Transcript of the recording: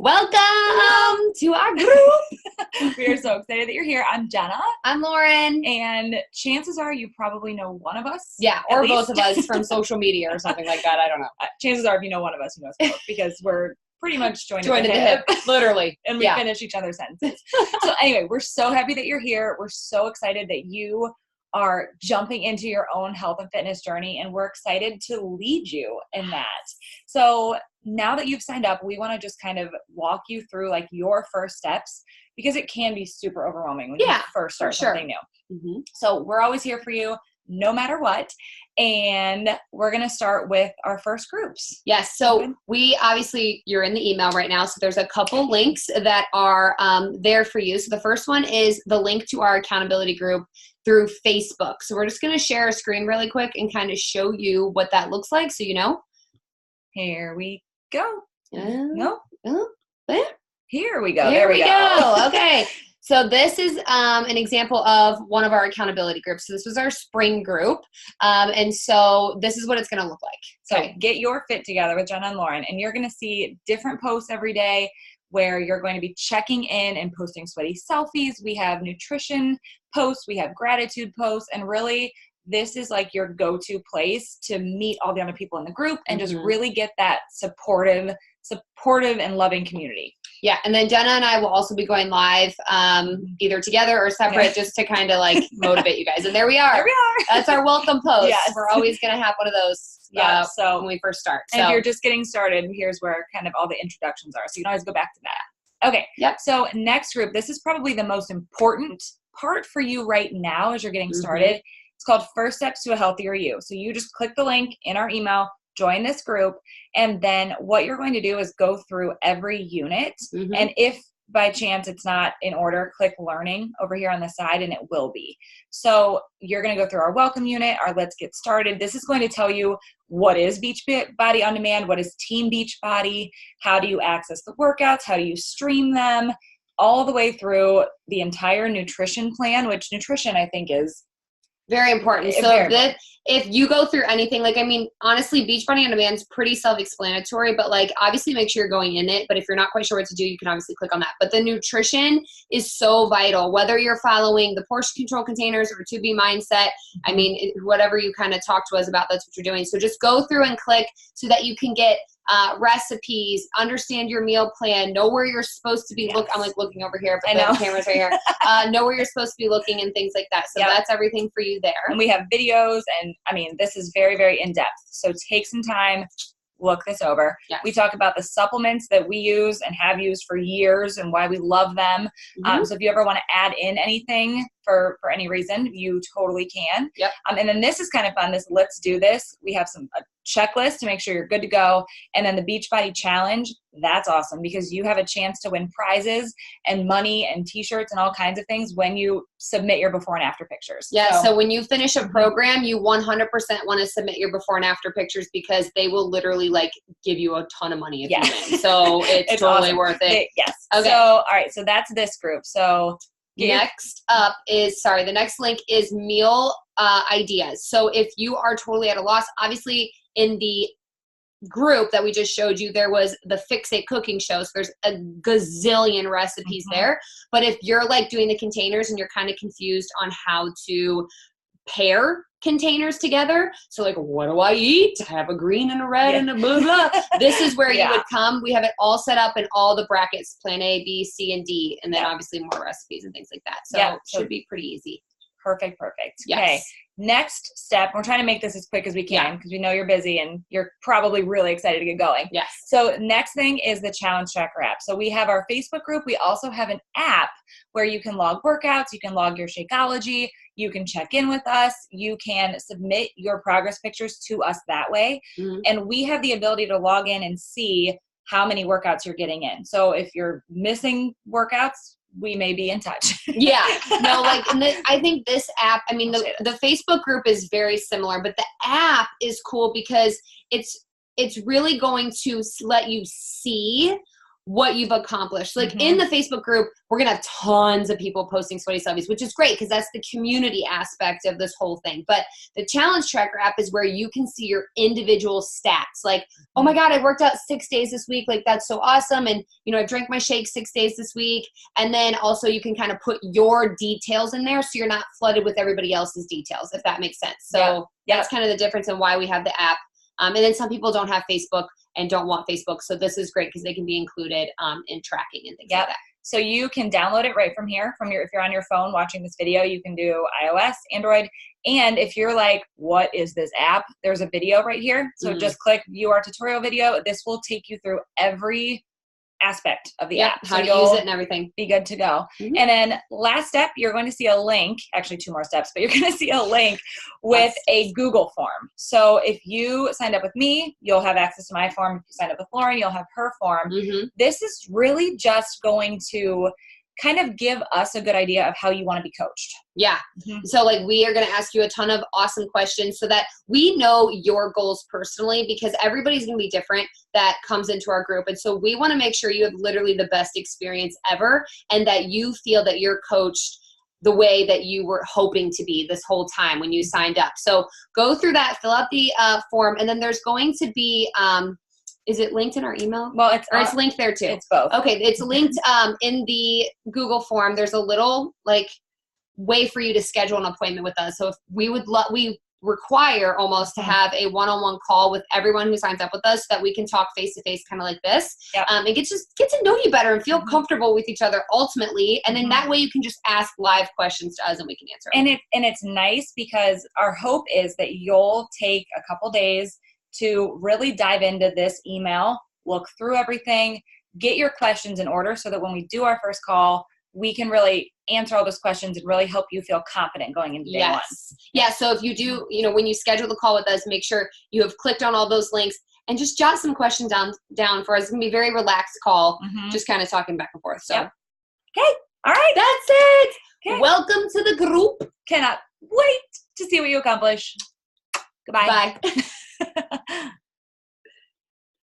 Welcome to our group. We are so excited that you're here. I'm Jenna. I'm Lauren. And chances are you probably know one of us. Yeah, or both of us from social media or something like that. I don't know. Chances are if you know one of us, you know us both because we're pretty much joined at the hip. Literally. And we finish each other's sentences. So anyway, we're so happy that you're here. We're so excited that you are jumping into your own health and fitness journey, and we're excited to lead you in that. So now that you've signed up, we want to just kind of walk you through like your first steps, because it can be super overwhelming when you first start something new. Mm-hmm. So we're always here for you no matter what. And we're going to start with our first groups. Yes. So we obviously, you're in the email right now. So there's a couple links that are there for you. So the first one is the link to our accountability group through Facebook. So we're just going to share a screen really quick and kind of show you what that looks like. So, you know, here we go. No. Here we go. There we go. Okay. So this is an example of one of our accountability groups. So this was our spring group. And so this is what it's going to look like. So get your fit together with Jenna and Lauren, and you're going to see different posts every day where you're going to be checking in and posting sweaty selfies. We have nutrition posts, we have gratitude posts, and really this is like your go-to place to meet all the other people in the group and just really get that supportive and loving community. Yeah. And then Jenna and I will also be going live either together or separate just to kind of like motivate you guys. And there we are. That's our welcome post. Yes. We're always going to have one of those so when we first start. And if you're just getting started, here's where kind of all the introductions are. So you can always go back to that. Okay. Yep. So next group, this is probably the most important part for you right now as you're getting started. It's called First Steps to a Healthier You. So you just click the link in our email, join this group, and then what you're going to do is go through every unit. And if by chance it's not in order, click learning over here on the side and it will be. So you're going to go through our welcome unit, our let's get started. This is going to tell you what is Beachbody On Demand, what is Team Beachbody, how do you access the workouts, how do you stream them, all the way through the entire nutrition plan, which nutrition I think is very important. So if you go through anything, like, I mean, honestly, Beachbody On Demand is pretty self-explanatory, but like, obviously make sure you're going in it. But if you're not quite sure what to do, you can obviously click on that. But the nutrition is so vital, whether you're following the portion control containers or 2B mindset. I mean, whatever you kind of talk to us about, that's what you're doing. So just go through and click so that you can get recipes, understand your meal plan, know where you're supposed to be looking. I'm like looking over here, but the camera's right here. Know where you're supposed to be looking and things like that. So that's everything for you there. And we have videos, and I mean, this is very, very in-depth. So take some time, look this over. Yes. We talk about the supplements that we use and have used for years and why we love them. So if you ever want to add in anything for any reason, you totally can. Yep. And then this is kind of fun, this Let's Do This. We have a checklist to make sure you're good to go. And then the Beachbody Challenge, that's awesome because you have a chance to win prizes and money and t-shirts and all kinds of things when you submit your before and after pictures. Yeah, so when you finish a program, you 100% want to submit your before and after pictures because they will literally like give you a ton of money if you win. So it's totally awesome. Worth it. Yes. Okay. So, all right, so that's this group. So next up is, the next link is meal ideas. So if you are totally at a loss, obviously in the group that we just showed you, there was the Fix It cooking show. So there's a gazillion recipes there. But if you're like doing the containers and you're kind of confused on how to pair containers together, so like, what do I eat? I have a green and a red and a blah, blah. This is where you would come. We have it all set up in all the brackets, plan A, B, C, and D, and then obviously more recipes and things like that. So it should be pretty easy. Perfect. Yes. Okay. Next step, we're trying to make this as quick as we can because we know you're busy and you're probably really excited to get going. Yes. So next thing is the Challenge Tracker app. So we have our Facebook group. We also have an app where you can log workouts, you can log your Shakeology, you can check in with us, you can submit your progress pictures to us that way. And we have the ability to log in and see how many workouts you're getting in. So if you're missing workouts, we may be in touch. I think this app, I mean, the Facebook group is very similar, but the app is cool because it's really going to let you see what you've accomplished. Like in the Facebook group, we're going to have tons of people posting sweaty selfies, which is great because that's the community aspect of this whole thing. But the challenge tracker app is where you can see your individual stats. Like, oh my God, I worked out 6 days this week. Like, that's so awesome. And, you know, I drank my shake 6 days this week. And then also you can kind of put your details in there so you're not flooded with everybody else's details, if that makes sense. So that's kind of the difference in why we have the app. And then some people don't have Facebook and don't want Facebook. So this is great because they can be included in tracking and things like that. So you can download it right from here. If you're on your phone watching this video, you can do iOS, Android. And if you're like, what is this app? There's a video right here. So just click view our tutorial video. This will take you through every aspect of the app. How to use it and everything. Be good to go. And then last step, you're going to see a link, actually 2 more steps, but you're going to see a link with a Google form. So if you signed up with me, you'll have access to my form. If you signed up with Lauren, you'll have her form. This is really just going to kind of give us a good idea of how you want to be coached. So like we are going to ask you a ton of awesome questions so that we know your goals personally, because everybody's going to be different that comes into our group. And so we want to make sure you have literally the best experience ever and that you feel that you're coached the way that you were hoping to be this whole time when you signed up. So go through that, fill out the form, and then there's going to be is it linked in our email? Well, it's linked there too. It's both. Okay, it's linked in the Google form. There's a little like way for you to schedule an appointment with us. So if we require almost to have a one-on-one call with everyone who signs up with us so that we can talk face-to-face kind of like this and get to know you better and feel comfortable with each other ultimately. And then that way you can just ask live questions to us and we can answer them. And it's nice because our hope is that you'll take a couple days to really dive into this email, look through everything, get your questions in order so that when we do our first call, we can really answer all those questions and really help you feel confident going into day one. Yeah, so if you do, when you schedule the call with us, make sure you have clicked on all those links and just jot some questions down for us. It's going to be a very relaxed call, just kind of talking back and forth. So, okay, all right. That's it. Okay. Welcome to the group. Cannot wait to see what you accomplish. Goodbye. Bye.